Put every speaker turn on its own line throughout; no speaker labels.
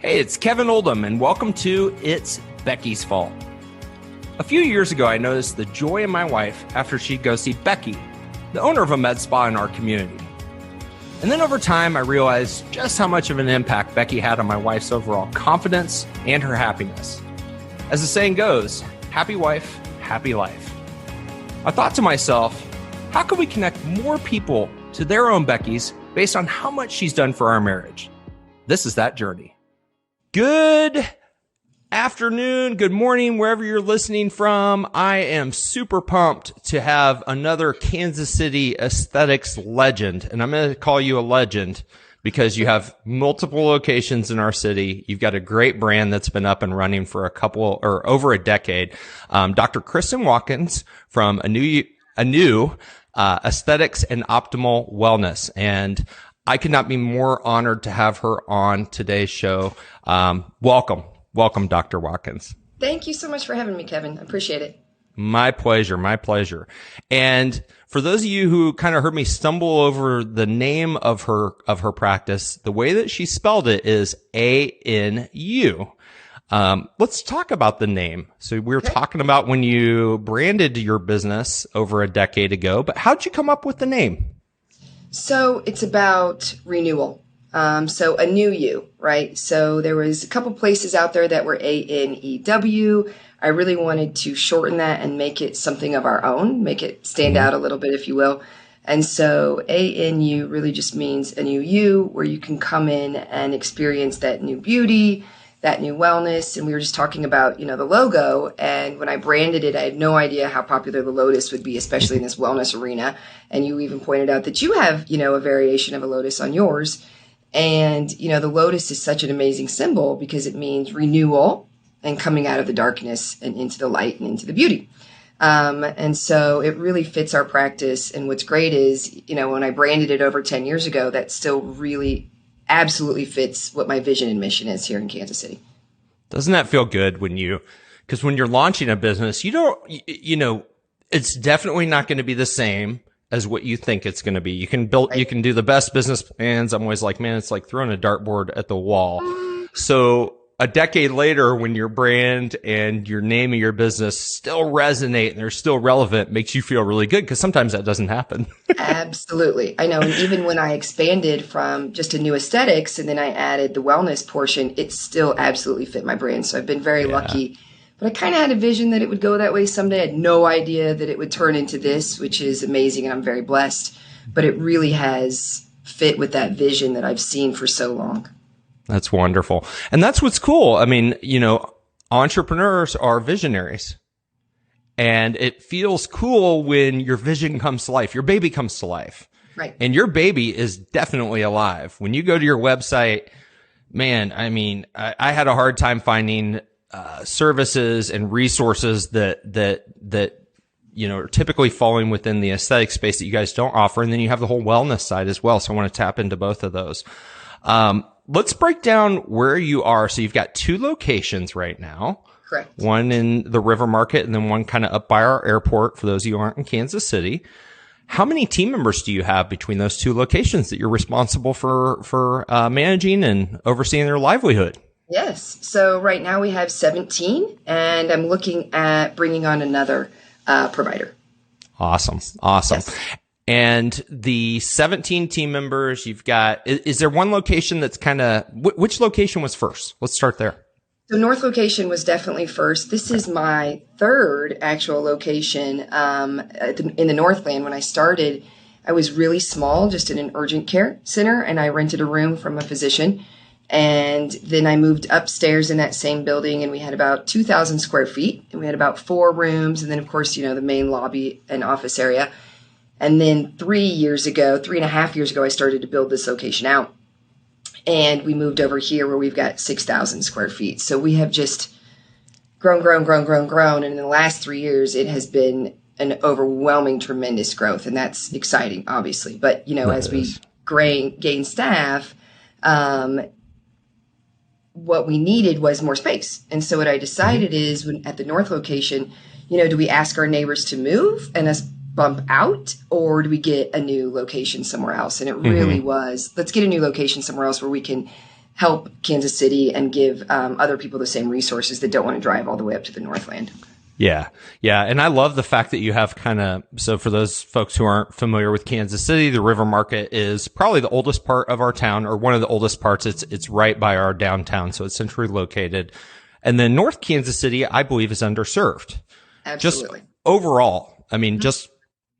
Hey, it's Kevin Oldham, and welcome to It's Becky's Fault. A few years ago, I noticed the joy in my wife after she'd go see Becky, the owner of a med spa in our community. And then over time, I realized just how much of an impact Becky had on my wife's overall confidence and her happiness. As the saying goes, happy wife, happy life. I thought to myself, how can we connect more people to their own Beckys based on how much she's done for our marriage? This is that journey. Good afternoon, good morning, wherever you're listening from. I am super pumped to have another Kansas City aesthetics legend. And I'm going to call you a legend because you have multiple locations in our city. You've got a great brand that's been up and running for over a decade. Dr. Cristyn Watkins from a new Aesthetics and Optimal Wellness. And I could not be more honored to have her on today's show. Welcome, Dr. Watkins.
Thank you so much for having me, Kevin. I appreciate it.
My pleasure. And for those of you who kind of heard me stumble over the name of her practice, the way that she spelled it is ANU. Let's talk about the name. So we were talking about when you branded your business over a decade ago, but how'd you come up with the name?
So it's about renewal. So a new you, right? So there was a couple places out there that were ANEW. I really wanted to shorten that and make it something of our own, make it stand out a little bit, if you will. And so ANU really just means a new you, where you can come in and experience that new beauty, that new wellness. And we were just talking about, the logo. And when I branded it, I had no idea how popular the lotus would be, especially in this wellness arena. And you even pointed out that you have, a variation of a lotus on yours. And, the lotus is such an amazing symbol because it means renewal and coming out of the darkness and into the light and into the beauty. And so it really fits our practice. And what's great is, when I branded it over 10 years ago, that still really absolutely fits what my vision and mission is here in Kansas City.
Doesn't that feel good because when you're launching a business, it's definitely not going to be the same as what you think it's going to be. You can do the best business plans. I'm always like, man, it's like throwing a dartboard at the wall. So a decade later, when your brand and your name of your business still resonate and they're still relevant, makes you feel really good because sometimes that doesn't happen.
Absolutely. I know. And even when I expanded from just a new aesthetics and then I added the wellness portion, it still absolutely fit my brand. So I've been very lucky. But I kind of had a vision that it would go that way someday. I had no idea that it would turn into this, which is amazing. And I'm very blessed. But it really has fit with that vision that I've seen for so long.
That's wonderful. And that's what's cool. I mean, entrepreneurs are visionaries. And it feels cool when your vision comes to life, your baby comes to life.
Right.
And your baby is definitely alive. When you go to your website, man, I mean, I had a hard time finding services and resources that are typically falling within the aesthetic space that you guys don't offer. And then you have the whole wellness side as well. So I want to tap into both of those. Let's break down where you are. So you've got 2 locations right now.
Correct.
One in the River Market and then one kind of up by our airport for those of you who aren't in Kansas City. How many team members do you have between those 2 locations that you're responsible for managing and overseeing their livelihood?
Yes. So right now we have 17 and I'm looking at bringing on another provider.
Awesome. Yes. And the 17 team members you've got, is there one location that's kind of, which location was first? Let's start there.
The North location was definitely first. This is my third actual location in the Northland. When I started, I was really small, just in an urgent care center, and I rented a room from a physician. And then I moved upstairs in that same building, and we had about 2,000 square feet, and we had about 4 rooms, and then, of course, the main lobby and office area. And then 3.5 years ago, I started to build this location out. And we moved over here where we've got 6,000 square feet. So we have just grown. And in the last 3 years, it has been an overwhelming, tremendous growth. And that's exciting, obviously. But, as we gain staff, what we needed was more space. And so what I decided is at the North location, do we ask our neighbors to move and us bump out, or do we get a new location somewhere else? And it really was, let's get a new location somewhere else where we can help Kansas City and give other people the same resources that don't want to drive all the way up to the Northland.
Yeah. Yeah. And I love the fact that you have so for those folks who aren't familiar with Kansas City, the River Market is probably the oldest part of our town, or one of the oldest parts. It's right by our downtown. So it's centrally located. And then North Kansas City, I believe, is underserved.
Absolutely.
Just overall. I mean, just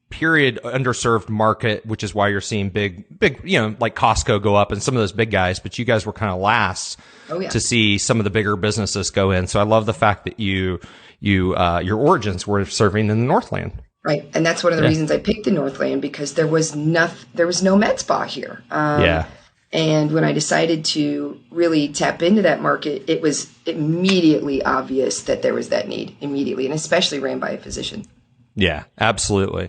period underserved market, which is why you're seeing big, like Costco go up and some of those big guys, but you guys were kind of last to see some of the bigger businesses go in. So I love the fact that your origins were serving in the Northland.
Right. And that's one of the reasons I picked the Northland, because there was no med spa here. And when I decided to really tap into that market, it was immediately obvious that there was that need immediately, and especially ran by a physician. Yeah,
absolutely.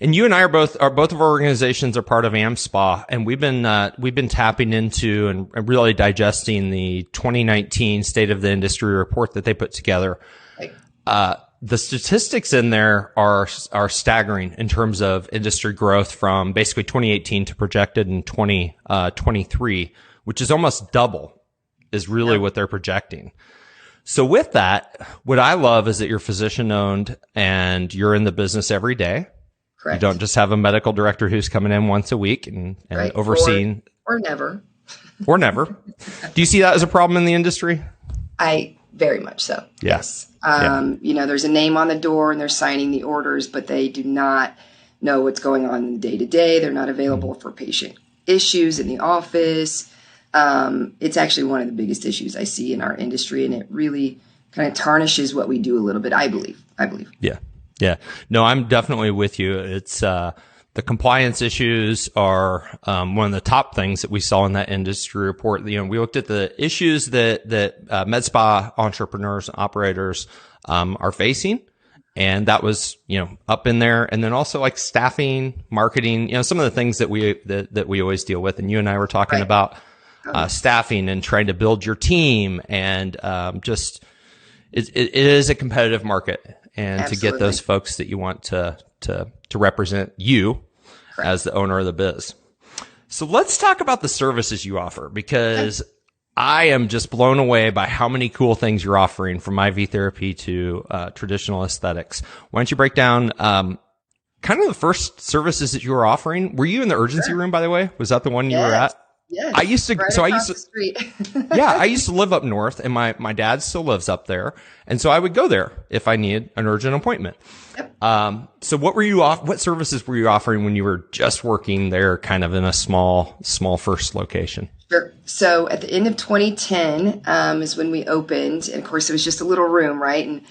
And you and I both of our organizations are part of AmSpa, and we've been tapping into and really digesting the 2019 State of the Industry report that they put together. Right. The statistics in there are staggering in terms of industry growth from basically 2018 to projected in 2023, which is almost double is really what they're projecting. So with that, what I love is that you're physician owned and you're in the business every day.
Correct.
You don't just have a medical director who's coming in once a week and overseeing.
Or never.
Or never. Do you see that as a problem in the industry?
Very much so.
Yes.
There's a name on the door and they're signing the orders, but they do not know what's going on day to day. They're not available for patient issues in the office. It's actually one of the biggest issues I see in our industry, and it really kind of tarnishes what we do a little bit, I believe.
Yeah. Yeah. No, I'm definitely with you. It's, the compliance issues are, one of the top things that we saw in that industry report. We looked at the issues that med spa entrepreneurs, operators, are facing. And that was, up in there. And then also like staffing, marketing, some of the things that we always deal with. And you and I were talking about, staffing and trying to build your team. And, it is a competitive market. And to get those folks that you want to represent you as the owner of the biz. So let's talk about the services you offer, because I am just blown away by how many cool things you're offering, from IV therapy to traditional aesthetics. Why don't you break down kind of the first services that you were offering? Were you in the urgency room, by the way? Was that the one you were at?
Yes.
I used to,
right
so I
across
used to,
the street.
yeah, I used to live up north, and my dad still lives up there. And so I would go there if I needed an urgent appointment. Yep. So what services were you offering when you were just working there, kind of in a small first location?
Sure. So at the end of 2010, is when we opened. And of course it was just a little room, right? And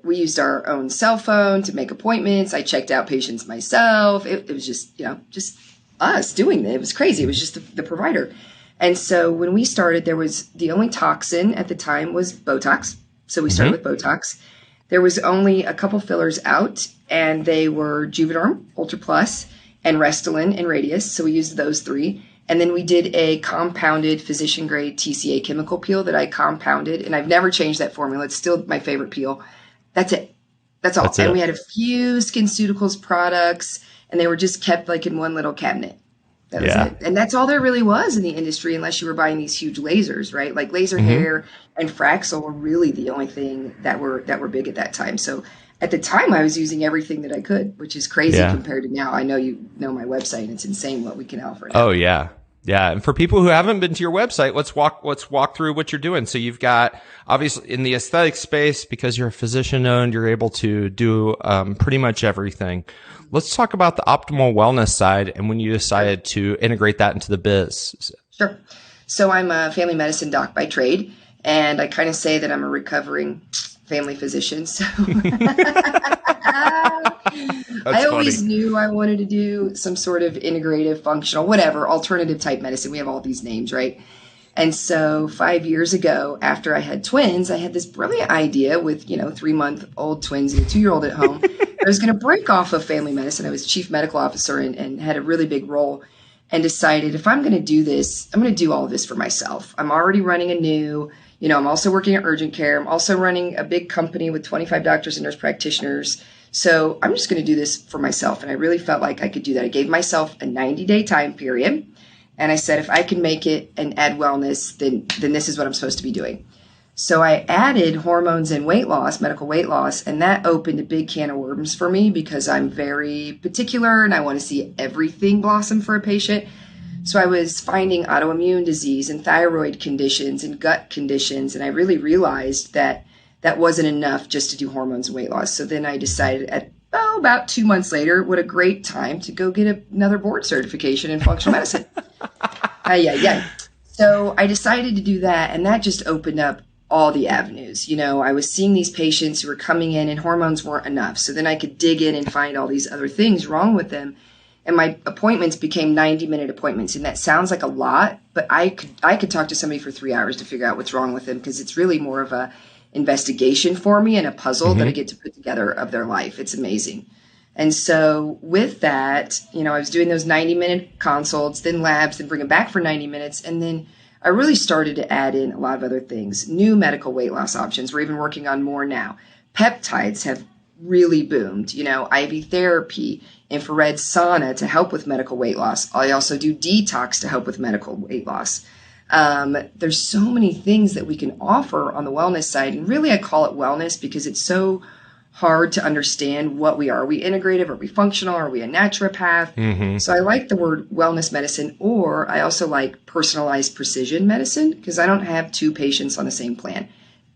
we used our own cell phone to make appointments. I checked out patients myself. It was just, just us doing it. It was crazy. It was just the provider. And so when we started, there was the only toxin at the time was Botox. So we started with Botox. There was only a couple fillers out, and they were Juvederm, Ultra Plus, and Restylane and Radius. So we used those three. And then we did a compounded physician grade TCA chemical peel that I compounded. And I've never changed that formula. It's still my favorite peel. That's it. That's all. And we had a few SkinCeuticals products, and they were just kept like in one little cabinet. That was it. And that's all there really was in the industry, unless you were buying these huge lasers, right? Like laser hair and Fraxel were really the only thing that were big at that time. So at the time I was using everything that I could, which is crazy compared to now. I know you know my website, and it's insane what we can offer now.
Oh yeah. Yeah. And for people who haven't been to your website, let's walk through what you're doing. So you've got, obviously in the aesthetic space, because you're a physician owned, you're able to do, pretty much everything. Let's talk about the optimal wellness side and when you decided to integrate that into the biz.
Sure. So I'm a family medicine doc by trade, and I kind of say that I'm a recovering family physician. So I always knew I wanted to do some sort of integrative, functional, whatever, alternative type medicine. We have all these names, right? And so 5 years ago, after I had twins, I had this brilliant idea with, 3-month-old twins and a 2-year-old at home. I was going to break off of family medicine. I was chief medical officer and had a really big role, and decided if I'm going to do this, I'm going to do all of this for myself. I'm already running I'm also working at urgent care. I'm also running a big company with 25 doctors and nurse practitioners. So I'm just going to do this for myself. And I really felt like I could do that. I gave myself a 90-day time period. And I said, if I can make it and add wellness, then this is what I'm supposed to be doing. So I added hormones and weight loss, medical weight loss, and that opened a big can of worms for me because I'm very particular and I want to see everything blossom for a patient. So I was finding autoimmune disease and thyroid conditions and gut conditions, and I really realized that that wasn't enough just to do hormones and weight loss. So then I decided about 2 months later, what a great time to go get another board certification in functional medicine. So I decided to do that, and that just opened up all the avenues. I was seeing these patients who were coming in and hormones weren't enough. So then I could dig in and find all these other things wrong with them. And my appointments became 90-minute appointments. And that sounds like a lot, but I could talk to somebody for 3 hours to figure out what's wrong with them, because it's really more of a investigation for me and a puzzle that I get to put together of their life. It's amazing. And so with that, I was doing those 90-minute consults, then labs, then bring them back for 90 minutes. And then I really started to add in a lot of other things, new medical weight loss options. We're even working on more now. Peptides have really boomed, IV therapy, infrared sauna to help with medical weight loss. I also do detox to help with medical weight loss. There's so many things that we can offer on the wellness side. And really, I call it wellness because it's so hard to understand what we are. Are we integrative? Are we functional? Are we a naturopath? Mm-hmm. So I like the word wellness medicine, or I also like personalized precision medicine because I don't have two patients on the same plan.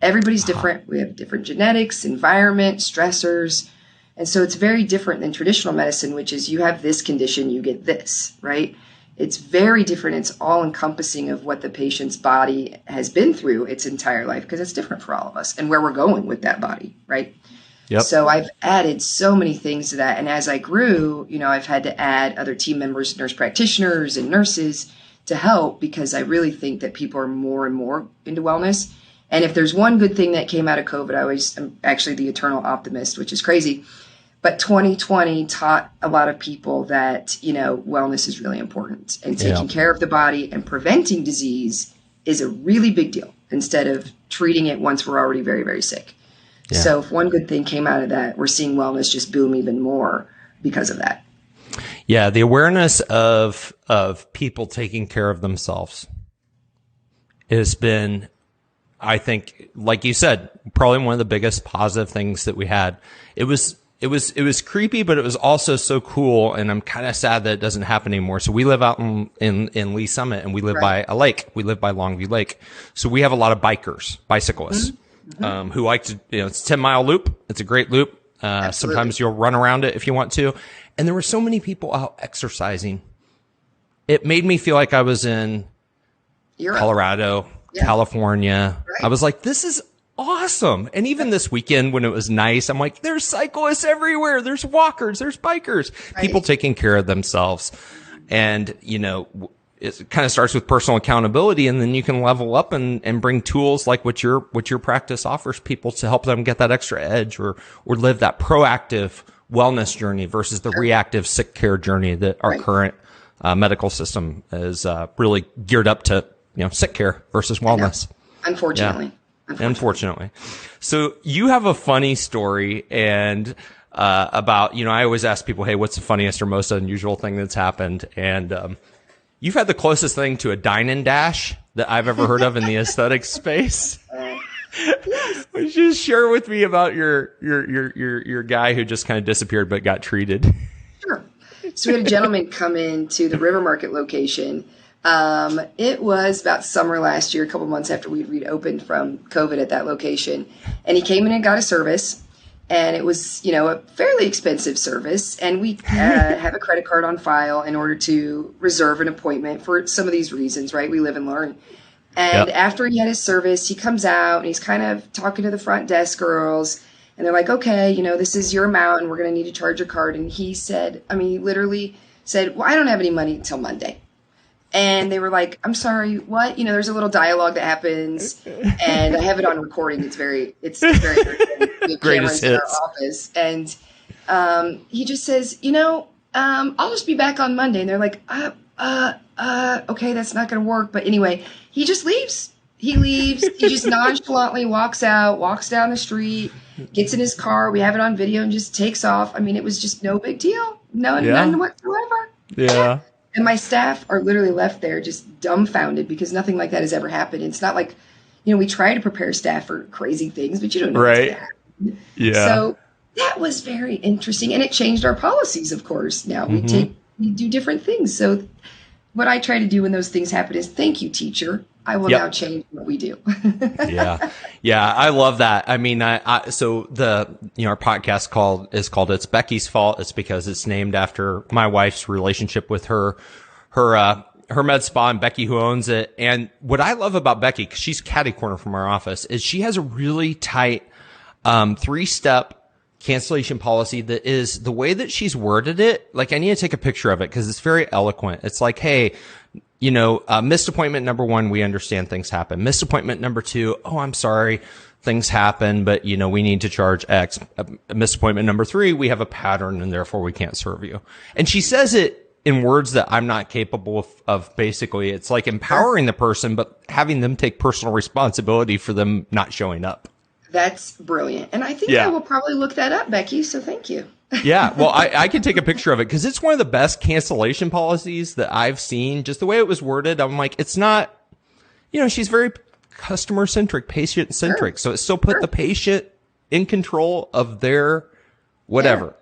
Everybody's different. We have different genetics, environment, stressors. And so it's very different than traditional medicine, which is you have this condition, you get this, right? It's very different. It's all encompassing of what the patient's body has been through its entire life, because it's different for all of us and where we're going with that body, right? Yep. So I've added so many things to that. And as I grew, I've had to add other team members, nurse practitioners and nurses to help, because I really think that people are more and more into wellness. And if there's one good thing that came out of COVID, I'm actually the eternal optimist, which is crazy. But 2020 taught a lot of people that, wellness is really important, and taking care of the body and preventing disease is a really big deal instead of treating it once we're already very, very sick. Yeah. So if one good thing came out of that, we're seeing wellness just boom even more because of that.
Yeah. The awareness of people taking care of themselves has been, I think, like you said, probably one of the biggest positive things that we had. It was creepy, but it was also so cool. And I'm kind of sad that it doesn't happen anymore. So we live out in Lee Summit, and we live by a lake. We live by Longview Lake. So we have a lot of bicyclists. Mm-hmm. Who like to, it's a 10-mile loop. It's a great loop. Sometimes you'll run around it if you want to. And there were so many people out exercising. It made me feel like I was in Europe, Colorado, California. Right. I was like, this is awesome. And even this weekend when it was nice, I'm like, there's cyclists everywhere. There's walkers, there's bikers, people taking care of themselves. And, it kind of starts with personal accountability, and then you can level up and bring tools like what your practice offers people to help them get that extra edge or live that proactive wellness journey versus the reactive sick care journey that our current medical system is really geared up to, sick care versus wellness.
Unfortunately.
Yeah. Unfortunately. So you have a funny story and about, I always ask people, hey, what's the funniest or most unusual thing that's happened? And you've had the closest thing to a dine and dash that I've ever heard of in the aesthetic space. Yes. Would you just share with me about your guy who just kind of disappeared but got treated?
Sure. So we had a gentleman come into the River Market location. It was about summer last year, a couple months after we'd reopened from COVID at that location. And he came in and got a service. And it was, a fairly expensive service. And we have a credit card on file in order to reserve an appointment for some of these reasons, right? We live and learn. And after he had his service, he comes out and he's kind of talking to the front desk girls. And they're like, okay, this is your amount and we're going to need to charge your card. And he said, he literally said, well, I don't have any money until Monday. And they were like, I'm sorry, what? There's a little dialogue that happens, and I have it on recording. It's very
greatest hits
in our office. And he just says, I'll just be back on Monday. And they're like, okay, that's not going to work. But anyway, he just leaves. He leaves. He just nonchalantly walks out, walks down the street, gets in his car. We have it on video and just takes off. It was just no big deal. None whatsoever.
Yeah.
And my staff are literally left there just dumbfounded because nothing like that has ever happened. It's not like, we try to prepare staff for crazy things, but you don't know what's going to happen.
Yeah.
So that was very interesting. And it changed our policies, of course. Now we do different things. So what I try to do when those things happen is, thank you, teacher. I will now change what we do.
Yeah. I love that. I mean, so our podcast is called It's Becky's Fault. It's because it's named after my wife's relationship with her med spa and Becky, who owns it. And what I love about Becky, cause she's catty corner from our office, is she has a really tight, 3-step cancellation policy that is the way that she's worded it. Like, I need to take a picture of it because it's very eloquent. It's like, hey, missed appointment number 1, we understand things happen. Missed appointment number 2, oh, I'm sorry, things happen, but we need to charge X. Missed appointment number 3, we have a pattern and therefore we can't serve you. And she says it in words that I'm not capable of basically. It's like empowering the person, but having them take personal responsibility for them not showing up.
That's brilliant. And I think I will probably look that up, Becky. So thank you.
Yeah. Well, I can take a picture of it because it's one of the best cancellation policies that I've seen. Just the way it was worded. I'm like, it's not, she's very customer centric, patient centric. So it still put the patient in control of their whatever,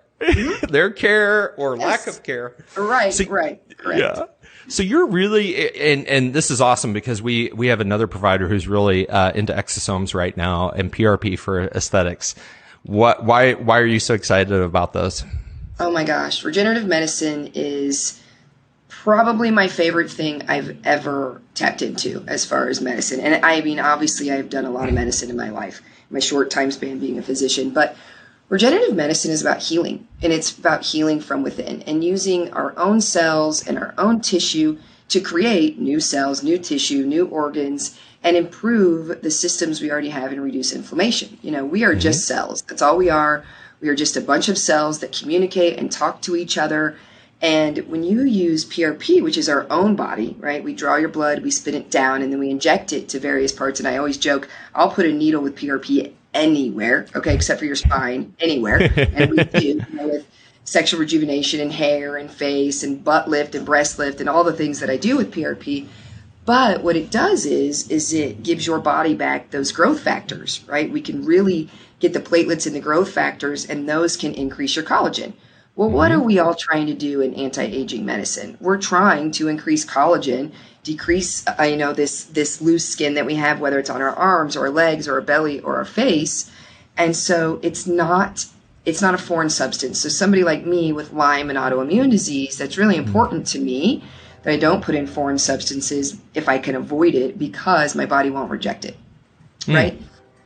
their care or lack of care.
Right. Correct.
Yeah. So you're really, and this is awesome because we have another provider who's really into exosomes right now and PRP for aesthetics. Why are you so excited about those?
Oh my gosh. Regenerative medicine is probably my favorite thing I've ever tapped into as far as medicine. And I mean, obviously I've done a lot of medicine in my life, my short time span being a physician, but regenerative medicine is about healing, and it's about healing from within and using our own cells and our own tissue to create new cells, new tissue, new organs, and improve the systems we already have and reduce inflammation. We are just cells. That's all we are. We are just a bunch of cells that communicate and talk to each other. And when you use PRP, which is our own body, right? We draw your blood, we spin it down, and then we inject it to various parts. And I always joke, I'll put a needle with PRP anywhere, okay, except for your spine, anywhere. And we do, with sexual rejuvenation and hair and face and butt lift and breast lift and all the things that I do with PRP. But what it does is it gives your body back those growth factors, right? We can really get the platelets and the growth factors, and those can increase your collagen. Well, what are we all trying to do in anti-aging medicine? We're trying to increase collagen, decrease, this loose skin that we have, whether it's on our arms or our legs or our belly or our face. And so it's not a foreign substance. So somebody like me with Lyme and autoimmune disease, that's really important to me that I don't put in foreign substances if I can avoid it because my body won't reject it. Right.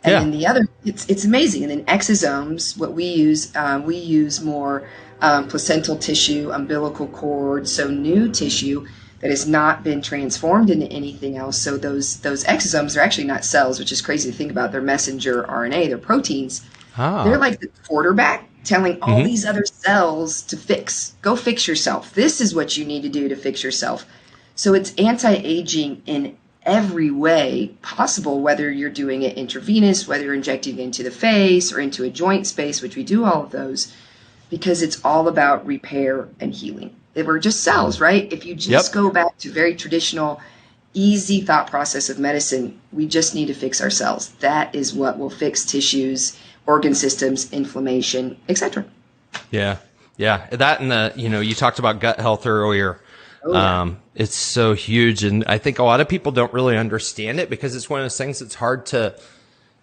And then the other, it's amazing. And then exosomes, what we use more placental tissue, umbilical cord, so new tissue that has not been transformed into anything else. So those exosomes are actually not cells, which is crazy to think about. They're messenger RNA, they're proteins. They're like the quarterback telling all these other cells to go fix yourself. This is what you need to do to fix yourself. So it's anti-aging in every way possible, whether you're doing it intravenous, whether you're injecting it into the face or into a joint space, which we do all of those, because it's all about repair and healing. We're just cells, right? If you just go back to very traditional, easy thought process of medicine, we just need to fix our cells. That is what will fix tissues, organ systems, inflammation, etc.
Yeah. That and you talked about gut health earlier. It's so huge. And I think a lot of people don't really understand it because it's one of those things that's hard to,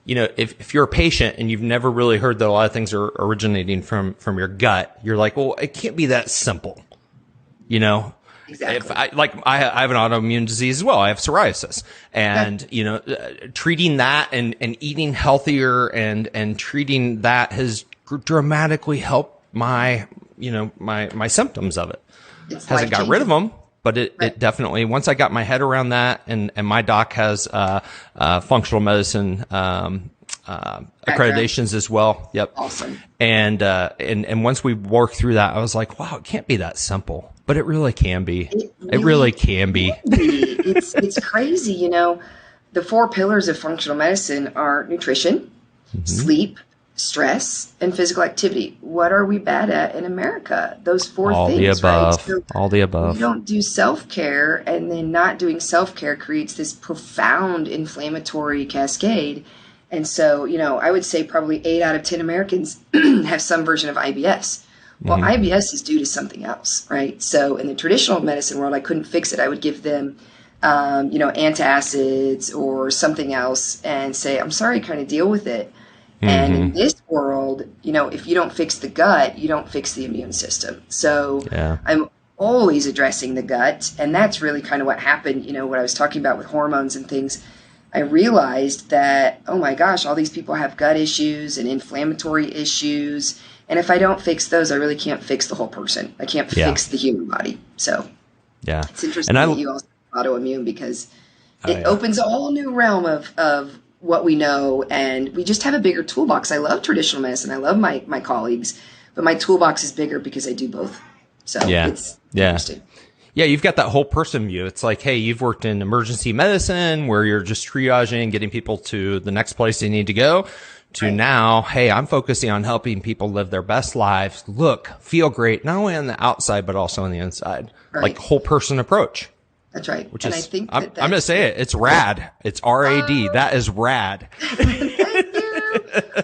if you're a patient and you've never really heard that a lot of things are originating from your gut, you're like, well, it can't be that simple.
Exactly.
I have an autoimmune disease as well. I have psoriasis, and treating that and eating healthier and treating that has dramatically helped my symptoms of it. Hasn't got rid of them, but it definitely, once I got my head around that, and my doc has functional medicine accreditations as well. Yep.
Awesome.
And once we worked through that, I was like, wow, it can't be that simple. But it really can be. It really can be.
It's crazy. The 4 pillars of functional medicine are nutrition, sleep, stress and physical activity. What are we bad at in America? Those four
All
things,
the above.
right? So
all the above.
we don't do self-care, and then not doing self-care creates this profound inflammatory cascade. And so, I would say probably 8 out of 10 Americans have some version of IBS. Well, IBS is due to something else, right? So in the traditional medicine world, I couldn't fix it. I would give them, antacids or something else and say, I'm sorry, kind of deal with it. And in this world, if you don't fix the gut, you don't fix the immune system. So I'm always addressing the gut. And that's really kind of what happened, what I was talking about with hormones and things. I realized that, oh my gosh, all these people have gut issues and inflammatory issues. And if I don't fix those, I really can't fix the whole person. I can't fix the human body. So it's interesting that you also have autoimmune, because it opens a whole new realm of what we know, and we just have a bigger toolbox. I love traditional medicine. I love my colleagues, but my toolbox is bigger because I do both. So it's interesting.
Yeah, you've got that whole person view. It's like, hey, you've worked in emergency medicine where you're just triaging, getting people to the next place they need to go, to now, hey, I'm focusing on helping people live their best lives, look, feel great, not only on the outside, but also on the inside. Like whole person approach.
That's right.
Which
and
is,
I think
I'm going to say it. It's rad. It's RAD. That is rad.
Thank you.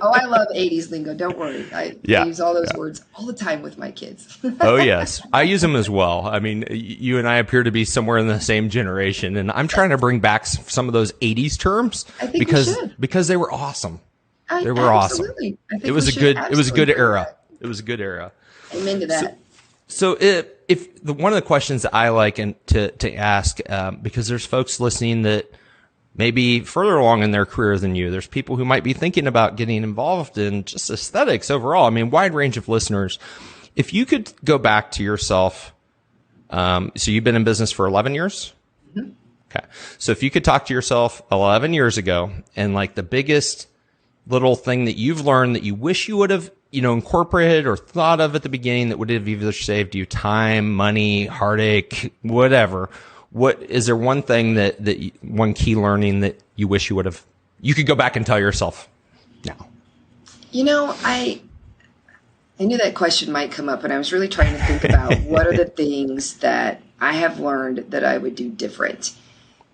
Oh, I love 80s lingo. Don't worry. I use all those words all the time with my kids.
Oh, yes. I use them as well. I mean, you and I appear to be somewhere in the same generation, and I'm trying to bring back some of those 80s terms because they were awesome. They were awesome. It was a good era. It was a good era.
Amen to that.
So one of the questions that I like to ask, because there's folks listening that maybe further along in their career than you, there's people who might be thinking about getting involved in just aesthetics overall. I mean, wide range of listeners. If you could go back to yourself, so you've been in business for 11 years? Mm-hmm. Okay. So if you could talk to yourself 11 years ago, and like the biggest little thing that you've learned that you wish you would have, incorporated or thought of at the beginning that would have either saved you time, money, heartache, whatever. What is there one thing one key learning that you wish you could go back and tell yourself now?
I knew that question might come up, and I was really trying to think about what are the things that I have learned that I would do different.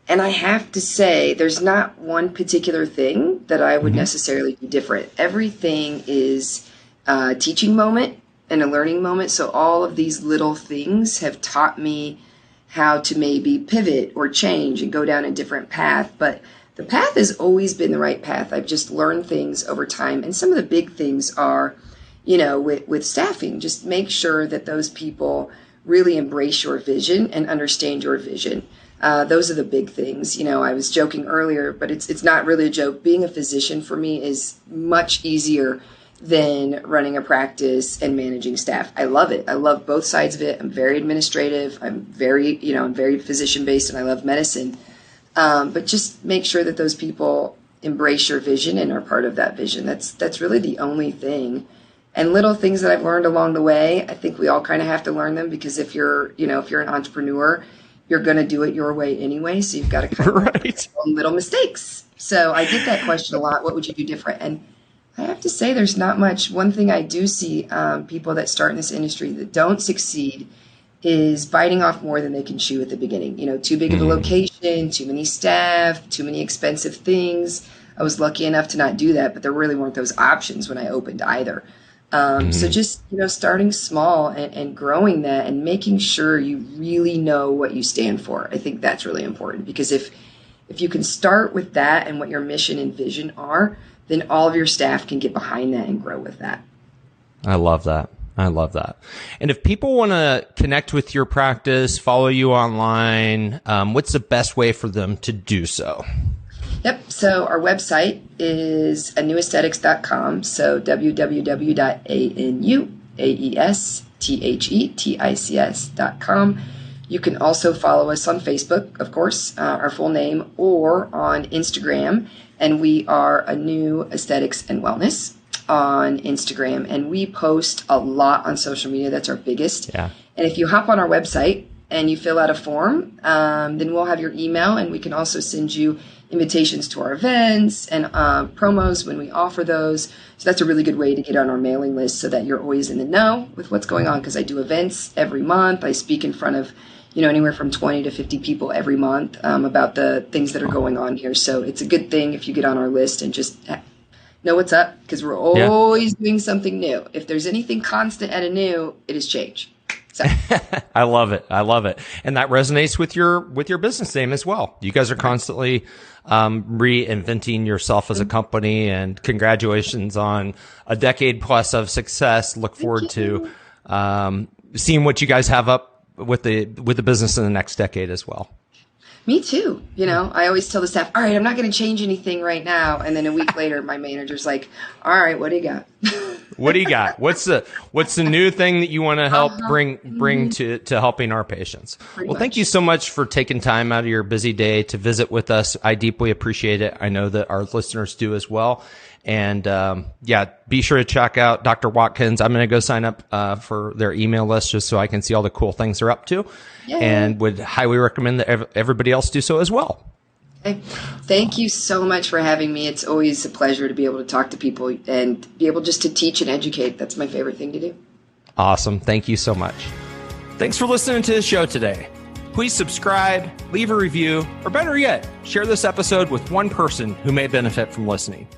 And I have to say, there's not one particular thing that I would necessarily do different. Everything is a teaching moment and a learning moment. So all of these little things have taught me how to maybe pivot or change and go down a different path. But the path has always been the right path. I've just learned things over time. And some of the big things are, with staffing, just make sure that those people really embrace your vision and understand your vision. Those are the big things. I was joking earlier, but it's not really a joke. Being a physician for me is much easier than running a practice and managing staff. I love it. I love both sides of it. I'm very administrative. I'm very physician based, and I love medicine. But just make sure that those people embrace your vision and are part of that vision. That's really the only thing. And little things that I've learned along the way, I think we all kind of have to learn them, because if you're an entrepreneur, you're going to do it your way anyway. So you've got to kind of make little mistakes. So I get that question a lot. What would you do different? And I have to say, there's not much. One thing I do see people that start in this industry that don't succeed is biting off more than they can chew at the beginning. Too big of a location, too many staff, too many expensive things. I was lucky enough to not do that, but there really weren't those options when I opened either. So just, starting small and growing that and making sure you really know what you stand for. I think that's really important, because if you can start with that and what your mission and vision are, then all of your staff can get behind that and grow with that.
I love that. And if people want to connect with your practice, follow you online, what's the best way for them to do so?
Yep. So our website is anuaesthetics.com. So www.anuaesthetics.com. You can also follow us on Facebook, of course, our full name, or on Instagram. And we are Anu Aesthetics and Wellness on Instagram. And we post a lot on social media. That's our biggest. Yeah. And if you hop on our website, and you fill out a form, then we'll have your email, and we can also send you invitations to our events and promos when we offer those. So that's a really good way to get on our mailing list so that you're always in the know with what's going on, because I do events every month. I speak in front of anywhere from 20 to 50 people every month about the things that are going on here. So it's a good thing if you get on our list and just know what's up, because we're always doing something new. If there's anything constant and new, it is change. So.
I love it. I love it. And that resonates with your business name as well. You guys are constantly reinventing yourself as a company, and congratulations on a decade plus of success. Look forward to seeing what you guys have up with the business in the next decade as well.
Me too. I always tell the staff, all right, I'm not going to change anything right now. And then a week later, my manager's like, all right, what do you got?
What do you got? What's the new thing that you want to help bring to helping our patients? Thank you so much for taking time out of your busy day to visit with us. I deeply appreciate it. I know that our listeners do as well. And be sure to check out Dr. Watkins. I'm going to go sign up for their email list just so I can see all the cool things they're up to. Yay. And would highly recommend that everybody else do so as well.
Okay. Thank you so much for having me. It's always a pleasure to be able to talk to people and be able just to teach and educate. That's my favorite thing to do.
Awesome. Thank you so much. Thanks for listening to the show today. Please subscribe, leave a review, or better yet, share this episode with one person who may benefit from listening.